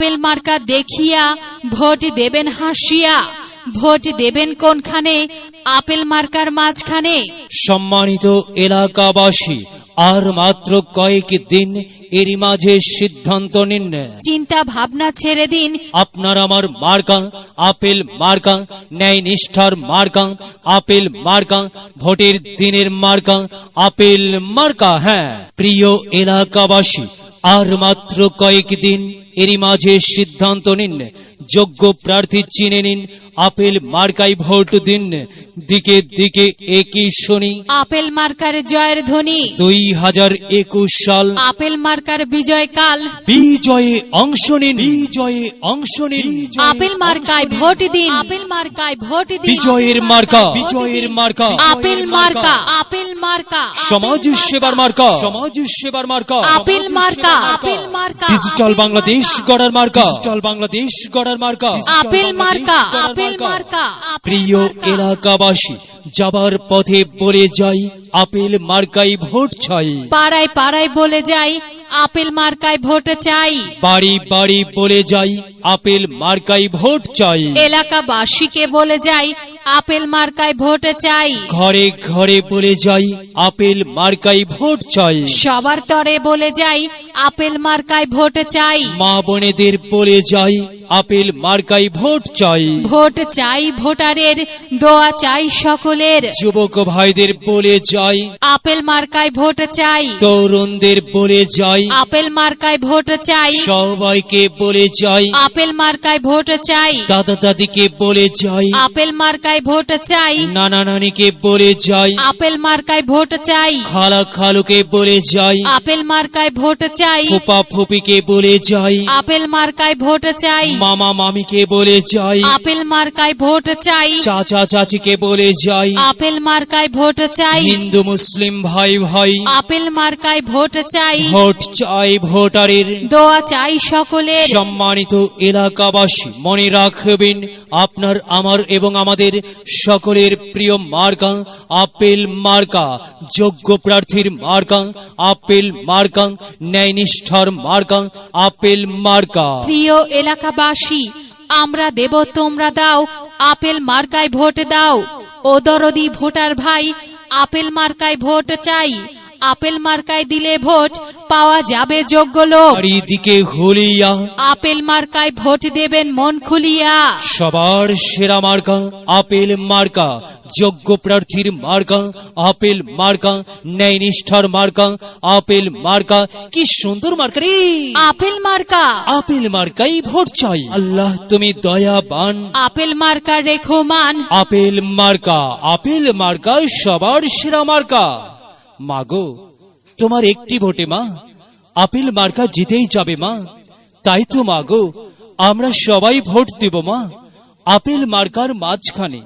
Apple মার্কা দেখিয়া vote দেবেন হাসিয়া। ভোট দেবেন কোনখানে? আপেল মার্কার মাঝখানে। সম্মানিত এলাকাবাসী, আর মাত্র কয়েক দিন, এরই মাঝে সিদ্ধান্ত নিন। চিন্তা ভাবনা ছেড়ে দিন। আপনার আমার মার্কা আপেল মার্কা, ন্যায় নিষ্ঠার মার্কা আপেল মার্কা, ভোটের দিনের মার্কা আপেল মার্কা। হ্যাঁ প্রিয় এলাকাবাসী, আর মাত্র কয়েক দিন, এরই মাঝে সিদ্ধান্ত নিন। যোগ্য প্রার্থী চিনে নিন, আপেল মার্কায় ভোট দিন। দিকে দিকে একই শুনি, আপেল মার্কার জয়ের ধ্বনি। 2021 সাল আপেল মার্কার বিজয় কাল। বিজয়ে অংশ নিন, বিজয়ে অংশ নিন। আপেল মার্কায় ভোট দিন। আপেল মার্কায় ভোট দিন। বিজয়ের মার্কা, বিজয়ের মার্কা আপেল মার্কা। আপেল মার্কা সমাজ সেবার মার্কা, সমাজ সেবার মার্কা আপেল মার্কা। আপেল মার্কা ডিজিটাল বাংলাদেশ গড়ার মার্কা, ডিজিটাল বাংলাদেশ গড়ার মার্কা আপেল মার্কা। আপেল মার্কা। প্রিয় এলাকাবাসী, যাবার পথে বলে যাই, আপেল মার্কাই ভোট চাই। পাড়ায় পাড়ায় বলে যাই, আপেল মার্কায় ভোট চাই। বাড়ি বাড়ি বলে যাই, আপেল মার্কাই ভোট চাই। এলাকাবাসীকে বলে যাই, আপেল মার্কায় ভোট চাই। ঘরে ঘরে বলে যাই, আপেল মার্কাই ভোট চাই। সবার তরে বলে যাই, আপেল মার্কায় ভোট চাই। মা বোনেদের বলে যাই, আপেল মার্কাই ভোট চাই। ভোট চাই ভোটারের, দোয়া চাই সকলের। যুবক ভাইদের বলে যাই, আপেল মার্কায় ভোট চাই। তরুণদের বলে যাই, আপেল মার্কায় ভোট চাই। সবাইকে বলে যাই, আপেল মার্কায় ভোট চাই। দাদা দাদিকে বলে যাই, আপেল মার্কায় ভোট চাই। নানা নানিকে বলে যাই, আপেল মার্কায় ভোট চাই। খালা খালুকে বলে যাই, আপেল মার্কায় ভোট চাই। ফুপা ফুপিকে বলে যাই, আপেল মার্কায় ভোট চাই। মামা মামিকে বলে যাই, আপেল মার্কায় ভোট চাই। চাচা চাচিকে বলে যাই, আপেল মার্কায় ভোট চাই। হিন্দু মুসলিম ভাই ভাই আপেল মার্কায় ভোট চাই। ভোট চাই ভোটারের, দোয়া চাই সকলের। সম্মানিত এলাকাবাসী, মনে রাখবেন, আপনার আমার এবং আমাদের সকলের প্রিয় মার্কা আপেল মার্কা। যোগ্য প্রার্থীর মার্কা আপেল মার্কা, ন্যায় নিষ্ঠার মার্কা আপেল মার্কা। প্রিয় এলাকাবাসী, আমরা দেব তোমরা দাও, আপেল মার্কায় ভোট দাও। ও দরদি ভোটার ভাই, আপেল মার্কায় ভোট চাই। আপেল মার্কায় দিলে ভোট পাওয়া যাবে যোগ্য লোক। চারিদিকে হুলিয়া, আপেল মার্কায় ভোট দেবেন মন খুলিয়া। সবার সেরা মার্কা আপেল মার্কা। যোগ্য প্রার্থীর মার্কা আপেল মার্কা, ন্যায় নিষ্ঠার মার্কা আপেল মার্কা। কি সুন্দর মার্কা রে! আপেল মার্কা। আপেল মার্কাই ভোট চাই। আল্লাহ তুমি দয়াবান। আপেল মার্কা রেখো মান। আপেল মার্কা, আপেল মার্কা সবার সেরা মার্কা। মাগো, তোমার একটি ভোটে মা আপেল মার্কা জিতেই যাবে মা। তাই তো মাগো, আমরা সবাই ভোট দেব মা আপেল মার্কার মাঝখানে।